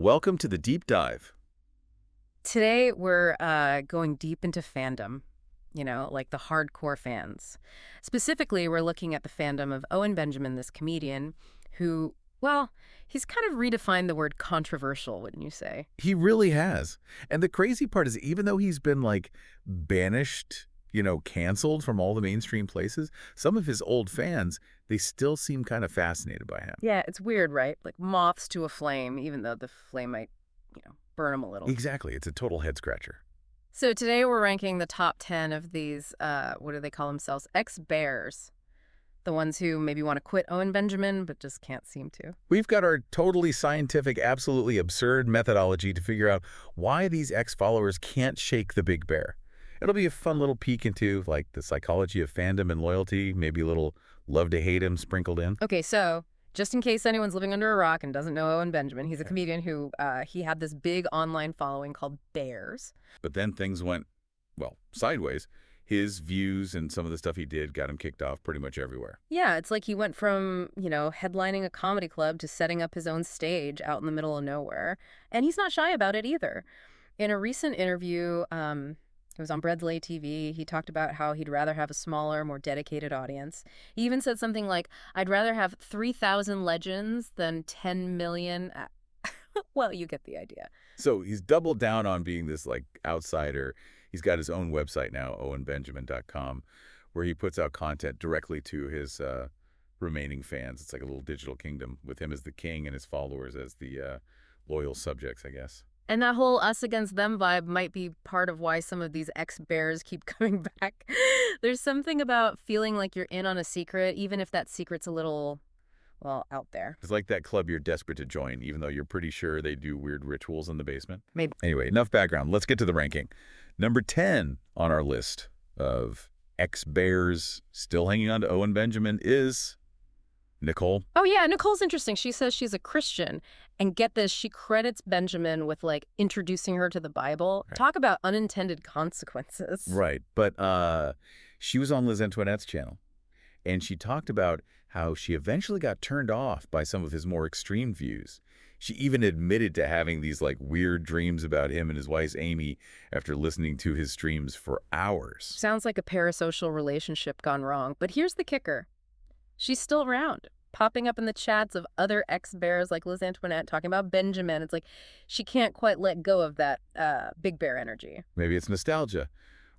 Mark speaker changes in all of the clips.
Speaker 1: Welcome to the deep dive.
Speaker 2: Today, we're going deep into fandom, like the hardcore fans. Specifically, we're looking at the fandom of Owen Benjamin, this comedian who, well, he's kind of redefined the word controversial, wouldn't you say?
Speaker 1: He really has. And the crazy part is, even though he's been like banished, canceled from all the mainstream places, some of his old fans, they still seem kind of fascinated by him.
Speaker 2: Yeah, it's weird, right? Like moths to a flame, even though the flame might, burn him a little.
Speaker 1: Exactly. It's a total head scratcher.
Speaker 2: So today we're ranking the top 10 of these, what do they call themselves? Ex-bears. The ones who maybe want to quit Owen Benjamin, but just can't seem to.
Speaker 1: We've got our totally scientific, absolutely absurd methodology to figure out why these ex-followers can't shake the big bear. It'll be a fun little peek into like the psychology of fandom and loyalty, maybe a little love to hate him sprinkled in.
Speaker 2: Okay, so just in case anyone's living under a rock and doesn't know Owen Benjamin, he's a comedian who he had this big online following called Bears.
Speaker 1: But then things went, well, sideways. His views and some of the stuff he did got him kicked off pretty much everywhere.
Speaker 2: Yeah, it's like he went from, headlining a comedy club to setting up his own stage out in the middle of nowhere. And he's not shy about it either. In a recent interview, it was on Breadley TV, he talked about how he'd rather have a smaller, more dedicated audience. He even said something like, I'd rather have 3,000 legends than 10 million. Well, you get the idea.
Speaker 1: So he's doubled down on being this like outsider. He's got his own website now, owenbenjamin.com, where he puts out content directly to his remaining fans. It's like a little digital kingdom with him as the king and his followers as the loyal subjects, I guess.
Speaker 2: And that whole us against them vibe might be part of why some of these ex-bears keep coming back. There's something about feeling like you're in on a secret, even if that secret's a little, well, out there.
Speaker 1: It's like that club you're desperate to join, even though you're pretty sure they do weird rituals in the basement.
Speaker 2: Maybe.
Speaker 1: Anyway, enough background. Let's get to the ranking. Number 10 on our list of ex-bears still hanging on to Owen Benjamin is Nicole.
Speaker 2: Oh, yeah, Nicole's interesting. She says she's a Christian. And get this, she credits Benjamin with, like, introducing her to the Bible.
Speaker 1: Right.
Speaker 2: Talk about unintended consequences.
Speaker 1: Right. But she was on Liz Antoinette's channel, and she talked about how she eventually got turned off by some of his more extreme views. She even admitted to having these like weird dreams about him and his wife Amy after listening to his streams for hours.
Speaker 2: Sounds like a parasocial relationship gone wrong. But here's the kicker. She's still around, popping up in the chats of other ex-bears like Liz Antoinette talking about Benjamin. It's like she can't quite let go of that big bear energy.
Speaker 1: Maybe it's nostalgia,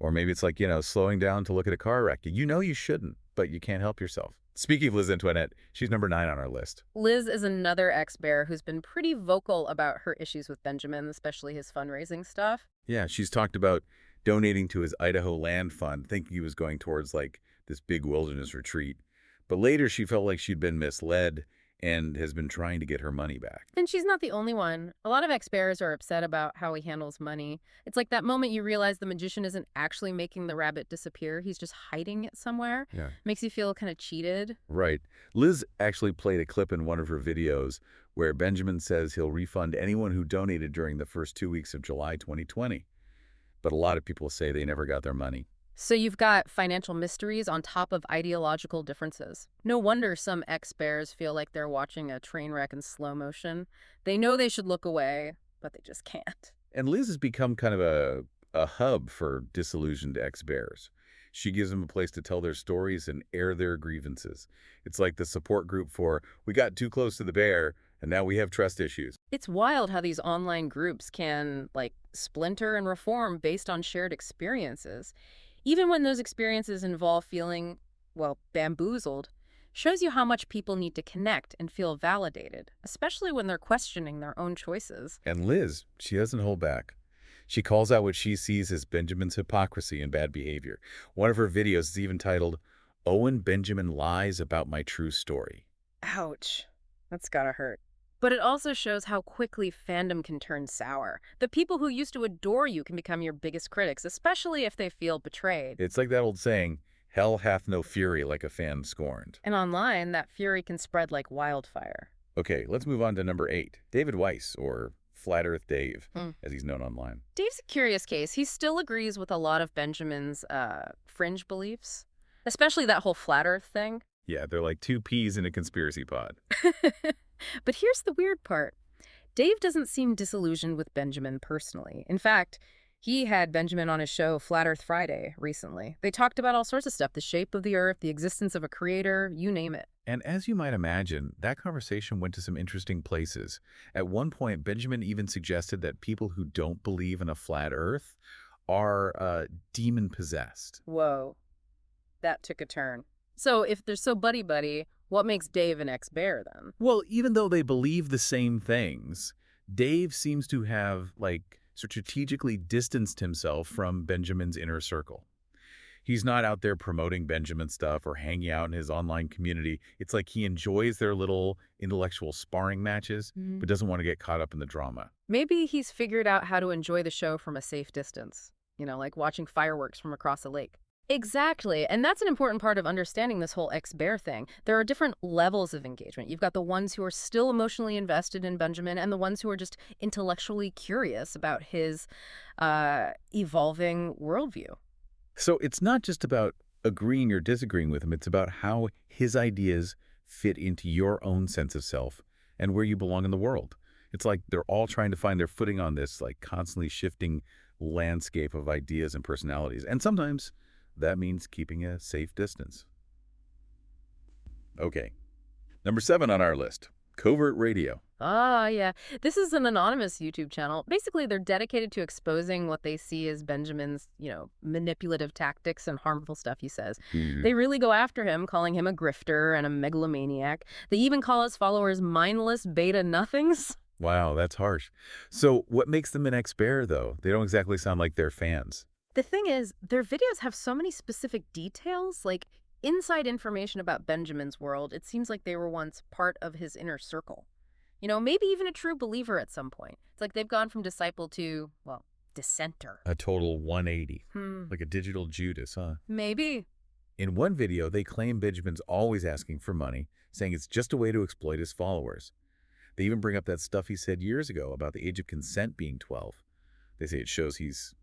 Speaker 1: or maybe it's like, slowing down to look at a car wreck. You know you shouldn't, but you can't help yourself. Speaking of Liz Antoinette, she's number 9 on our list.
Speaker 2: Liz is another ex-bear who's been pretty vocal about her issues with Benjamin, especially his fundraising stuff.
Speaker 1: Yeah, she's talked about donating to his Idaho land fund, thinking he was going towards like this big wilderness retreat. But later she felt like she'd been misled and has been trying to get her money back.
Speaker 2: And she's not the only one. A lot of ex-bears are upset about how he handles money. It's like that moment you realize the magician isn't actually making the rabbit disappear. He's just hiding it somewhere.
Speaker 1: Yeah.
Speaker 2: Makes you feel kind of cheated.
Speaker 1: Right. Liz actually played a clip in one of her videos where Benjamin says he'll refund anyone who donated during the first 2 weeks of July 2020. But a lot of people say they never got their money.
Speaker 2: So you've got financial mysteries on top of ideological differences. No wonder some ex-bears feel like they're watching a train wreck in slow motion. They know they should look away, but they just can't.
Speaker 1: And Liz has become kind of a hub for disillusioned ex-bears. She gives them a place to tell their stories and air their grievances. It's like the support group for, we got too close to the bear, and now we have trust issues.
Speaker 2: It's wild how these online groups can, like, splinter and reform based on shared experiences. Even when those experiences involve feeling, well, bamboozled, shows you how much people need to connect and feel validated, especially when they're questioning their own choices.
Speaker 1: And Liz, she doesn't hold back. She calls out what she sees as Benjamin's hypocrisy and bad behavior. One of her videos is even titled, Owen Benjamin Lies About My True Story.
Speaker 2: Ouch. That's gotta hurt. But it also shows how quickly fandom can turn sour. The people who used to adore you can become your biggest critics, especially if they feel betrayed.
Speaker 1: It's like that old saying, hell hath no fury like a fan scorned.
Speaker 2: And online, that fury can spread like wildfire.
Speaker 1: Okay, let's move on to number 8, David Weiss, or Flat Earth Dave,
Speaker 2: Hmm.
Speaker 1: as he's known online.
Speaker 2: Dave's a curious case. He still agrees with a lot of Benjamin's fringe beliefs, especially that whole flat earth thing.
Speaker 1: Yeah, they're like two peas in a conspiracy pod.
Speaker 2: But here's the weird part. Dave doesn't seem disillusioned with Benjamin personally. In fact, he had Benjamin on his show Flat Earth Friday recently. They talked about all sorts of stuff, the shape of the Earth, the existence of a creator, you name it.
Speaker 1: And as you might imagine, that conversation went to some interesting places. At one point, Benjamin even suggested that people who don't believe in a flat Earth are demon-possessed.
Speaker 2: Whoa, that took a turn. So if they're so buddy-buddy, what makes Dave an ex-bear then?
Speaker 1: Well, even though they believe the same things, Dave seems to have, strategically distanced himself from Benjamin's inner circle. He's not out there promoting Benjamin stuff or hanging out in his online community. It's like he enjoys their little intellectual sparring matches, but doesn't want to get caught up in the drama.
Speaker 2: Maybe he's figured out how to enjoy the show from a safe distance, like watching fireworks from across a lake. Exactly. And that's an important part of understanding this whole ex-bear thing. There are different levels of engagement. You've got the ones who are still emotionally invested in Benjamin and the ones who are just intellectually curious about his evolving worldview.
Speaker 1: So it's not just about agreeing or disagreeing with him. It's about how his ideas fit into your own sense of self and where you belong in the world. It's like they're all trying to find their footing on this constantly shifting landscape of ideas and personalities. And sometimes that means keeping a safe distance. Okay. Number 7 on our list, covert radio.
Speaker 2: Ah, yeah. This is an anonymous YouTube channel. Basically, they're dedicated to exposing what they see as Benjamin's, manipulative tactics and harmful stuff he says. They really go after him, calling him a grifter and a megalomaniac. They even call his followers mindless beta nothings.
Speaker 1: Wow, that's harsh. So what makes them an ex-bear, though? They don't exactly sound like they're fans.
Speaker 2: The thing is, their videos have so many specific details, like inside information about Benjamin's world. It seems like they were once part of his inner circle. Maybe even a true believer at some point. It's like they've gone from disciple to, well, dissenter.
Speaker 1: A total 180. Like a digital Judas, huh?
Speaker 2: Maybe.
Speaker 1: In one video, they claim Benjamin's always asking for money, saying it's just a way to exploit his followers. They even bring up that stuff he said years ago about the age of consent being 12. They say it shows he's,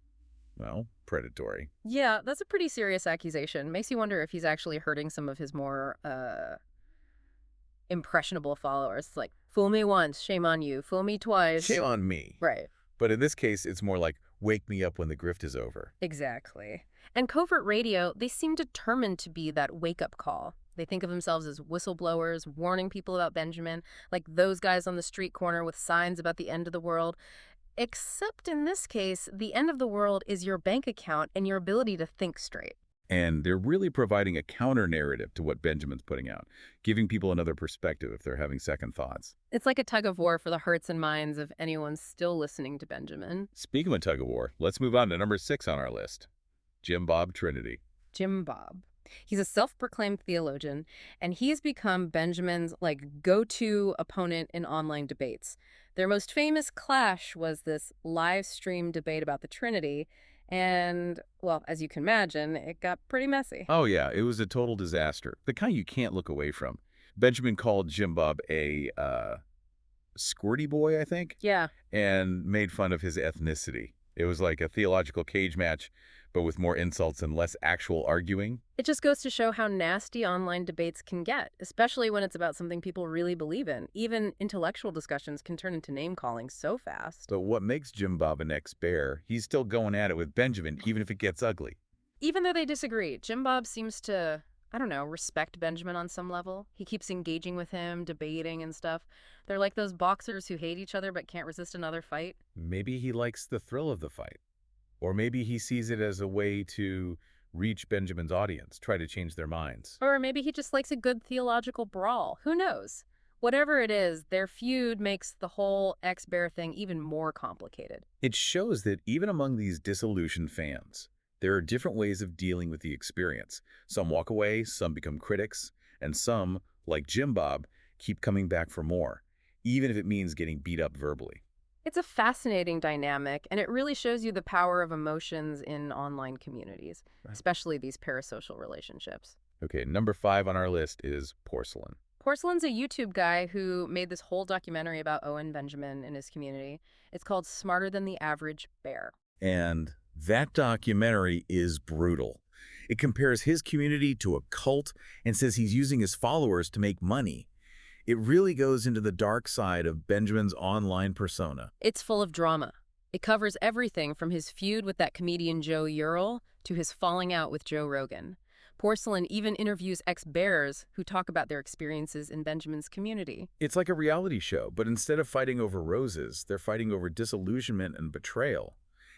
Speaker 1: predatory.
Speaker 2: Yeah, that's a pretty serious accusation. Makes you wonder if he's actually hurting some of his more impressionable followers. It's like, fool me once, shame on you. Fool me twice.
Speaker 1: Shame on me.
Speaker 2: Right.
Speaker 1: But in this case, it's more like, wake me up when the grift is over.
Speaker 2: Exactly. And covert radio, they seem determined to be that wake-up call. They think of themselves as whistleblowers, warning people about Benjamin, like those guys on the street corner with signs about the end of the world. Except in this case, the end of the world is your bank account and your ability to think straight.
Speaker 1: And they're really providing a counter-narrative to what Benjamin's putting out, giving people another perspective if they're having second thoughts.
Speaker 2: It's like a tug of war for the hearts and minds of anyone still listening to Benjamin.
Speaker 1: Speaking of a tug of war, let's move on to number 6 on our list, Jim Bob Trinity.
Speaker 2: Jim Bob. He's a self-proclaimed theologian, and he has become Benjamin's, go-to opponent in online debates. Their most famous clash was this live stream debate about the Trinity, and, well, as you can imagine, it got pretty messy.
Speaker 1: Oh, yeah, it was a total disaster. The kind you can't look away from. Benjamin called Jim Bob a squirty boy, I think?
Speaker 2: Yeah.
Speaker 1: And made fun of his ethnicity. It was like a theological cage match, but with more insults and less actual arguing.
Speaker 2: It just goes to show how nasty online debates can get, especially when it's about something people really believe in. Even intellectual discussions can turn into name-calling so fast.
Speaker 1: But what makes Jim Bob an ex-bear, he's still going at it with Benjamin, even if it gets ugly.
Speaker 2: Even though they disagree, Jim Bob seems to, respect Benjamin on some level. He keeps engaging with him, debating and stuff. They're like those boxers who hate each other but can't resist another fight.
Speaker 1: Maybe he likes the thrill of the fight. Or maybe he sees it as a way to reach Benjamin's audience, try to change their minds.
Speaker 2: Or maybe he just likes a good theological brawl. Who knows? Whatever it is, their feud makes the whole ex-bear thing even more complicated.
Speaker 1: It shows that even among these disillusioned fans, there are different ways of dealing with the experience. Some walk away, some become critics, and some, like Jim Bob, keep coming back for more, even if it means getting beat up verbally.
Speaker 2: It's a fascinating dynamic, and it really shows you the power of emotions in online communities, especially these parasocial relationships.
Speaker 1: Okay, number 5 on our list is Porcelain.
Speaker 2: Porcelain's a YouTube guy who made this whole documentary about Owen Benjamin and his community. It's called Smarter Than the Average Bear.
Speaker 1: And that documentary is brutal. It compares his community to a cult and says he's using his followers to make money. It really goes into the dark side of Benjamin's online persona.
Speaker 2: It's full of drama. It covers everything from his feud with that comedian Joe Ural to his falling out with Joe Rogan. Porcelain even interviews ex-bears who talk about their experiences in Benjamin's community.
Speaker 1: It's like a reality show, but instead of fighting over roses, they're fighting over disillusionment and betrayal.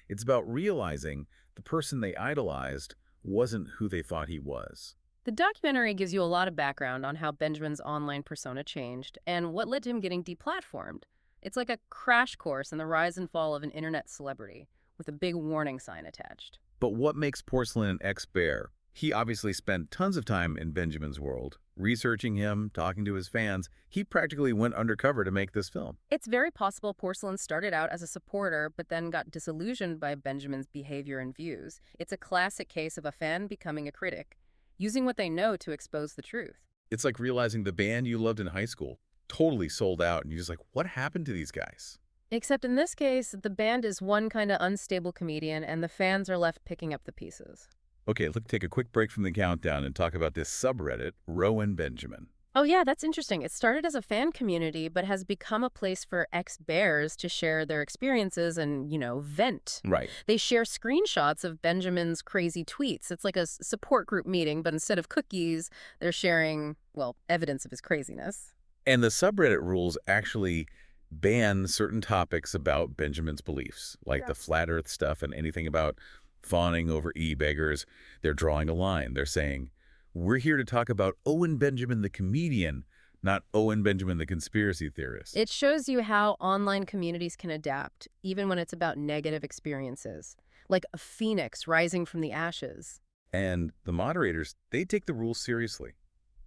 Speaker 1: It's about realizing the person they idolized wasn't who they thought he was.
Speaker 2: The documentary gives you a lot of background on how Benjamin's online persona changed and what led to him getting deplatformed. It's like a crash course in the rise and fall of an internet celebrity, with a big warning sign attached.
Speaker 1: But what makes Porcelain an ex-bear? He obviously spent tons of time in Benjamin's world, researching him, talking to his fans. He practically went undercover to make this film.
Speaker 2: It's very possible Porcelain started out as a supporter, but then got disillusioned by Benjamin's behavior and views. It's a classic case of a fan becoming a critic, using what they know to expose the truth.
Speaker 1: It's like realizing the band you loved in high school totally sold out, and you're just like, what happened to these guys?
Speaker 2: Except in this case, the band is one kind of unstable comedian, and the fans are left picking up the pieces.
Speaker 1: Okay, let's take a quick break from the countdown and talk about this subreddit, Rowan Benjamin.
Speaker 2: Oh yeah, that's interesting. It started as a fan community, but has become a place for ex-bears to share their experiences and, vent.
Speaker 1: Right.
Speaker 2: They share screenshots of Benjamin's crazy tweets. It's like a support group meeting, but instead of cookies, they're sharing, well, evidence of his craziness.
Speaker 1: And the subreddit rules actually ban certain topics about Benjamin's beliefs, like the flat earth stuff and anything about fawning over e-beggars. They're drawing a line. They're saying, we're here to talk about Owen Benjamin the comedian, not Owen Benjamin the conspiracy theorist.
Speaker 2: It shows you how online communities can adapt, even when it's about negative experiences, like a phoenix rising from the ashes.
Speaker 1: And the moderators, they take the rules seriously.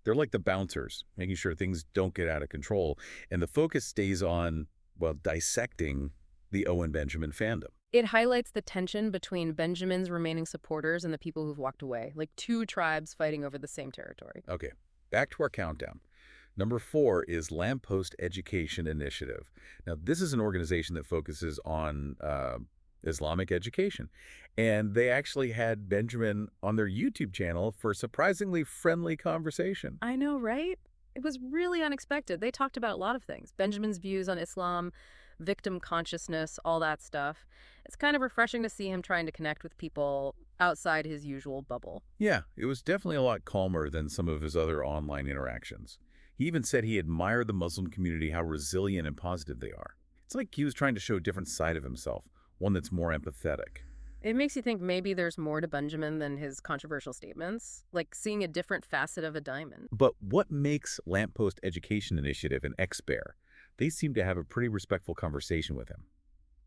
Speaker 1: They're like the bouncers, making sure things don't get out of control. And the focus stays on, well, dissecting the Owen Benjamin fandom.
Speaker 2: It highlights the tension between Benjamin's remaining supporters and the people who've walked away, like two tribes fighting over the same territory.
Speaker 1: Okay, back to our countdown. Number 4 is Lamppost Education Initiative. Now, this is an organization that focuses on Islamic education. And they actually had Benjamin on their YouTube channel for surprisingly friendly conversation.
Speaker 2: I know, right? It was really unexpected. They talked about a lot of things. Benjamin's views on Islam, victim consciousness, all that stuff. It's kind of refreshing to see him trying to connect with people outside his usual bubble.
Speaker 1: Yeah, it was definitely a lot calmer than some of his other online interactions. He even said he admired the Muslim community, how resilient and positive they are. It's like he was trying to show a different side of himself, one that's more empathetic.
Speaker 2: It makes you think maybe there's more to Benjamin than his controversial statements, like seeing a different facet of a diamond.
Speaker 1: But what makes Lamppost Education Initiative an ex-bear? They seem to have a pretty respectful conversation with him.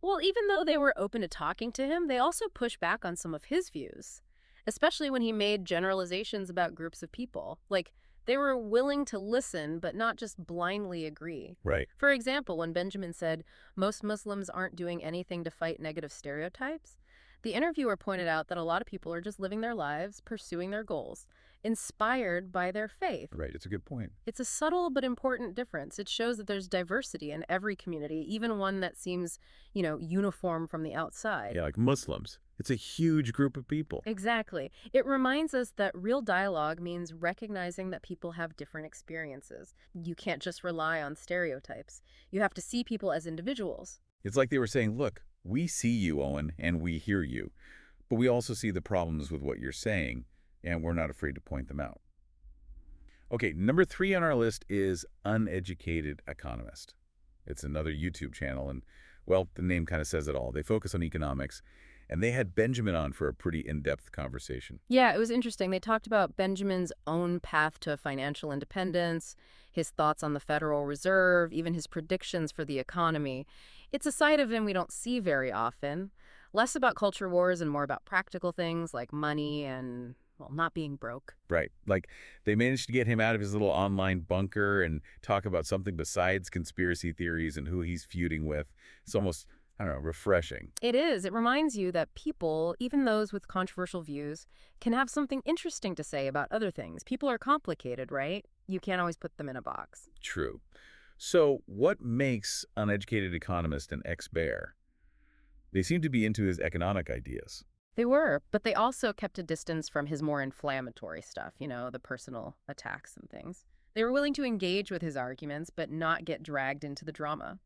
Speaker 2: Well, even though they were open to talking to him, they also pushed back on some of his views, especially when he made generalizations about groups of people. Like, they were willing to listen, but not just blindly agree.
Speaker 1: Right.
Speaker 2: For example, when Benjamin said, most Muslims aren't doing anything to fight negative stereotypes, the interviewer pointed out that a lot of people are just living their lives, pursuing their goals, inspired by their faith.
Speaker 1: Right, it's a good point.
Speaker 2: It's a subtle but important difference. It shows that there's diversity in every community, even one that seems, uniform from the outside.
Speaker 1: Yeah, like Muslims. It's a huge group of people.
Speaker 2: Exactly. It reminds us that real dialogue means recognizing that people have different experiences. You can't just rely on stereotypes. You have to see people as individuals.
Speaker 1: It's like they were saying, look, we see you, Owen, and we hear you, but we also see the problems with what you're saying, and we're not afraid to point them out. Okay, number 3 on our list is Uneducated Economist. It's another YouTube channel, and, well, the name kind of says it all. They focus on economics, and they had Benjamin on for a pretty in-depth conversation.
Speaker 2: Yeah, it was interesting. They talked about Benjamin's own path to financial independence, his thoughts on the Federal Reserve, even his predictions for the economy. It's a side of him we don't see very often. Less about culture wars and more about practical things like money and, well, not being broke.
Speaker 1: Right. Like, they managed to get him out of his little online bunker and talk about something besides conspiracy theories and who he's feuding with. It's almost, I don't know, refreshing.
Speaker 2: It is. It reminds you that people, even those with controversial views, can have something interesting to say about other things. People are complicated, right? You can't always put them in a box.
Speaker 1: True. So what makes Uneducated Economist an ex-bear? They seem to be into his economic ideas.
Speaker 2: They were, but they also kept a distance from his more inflammatory stuff, the personal attacks and things. They were willing to engage with his arguments, but not get dragged into the drama.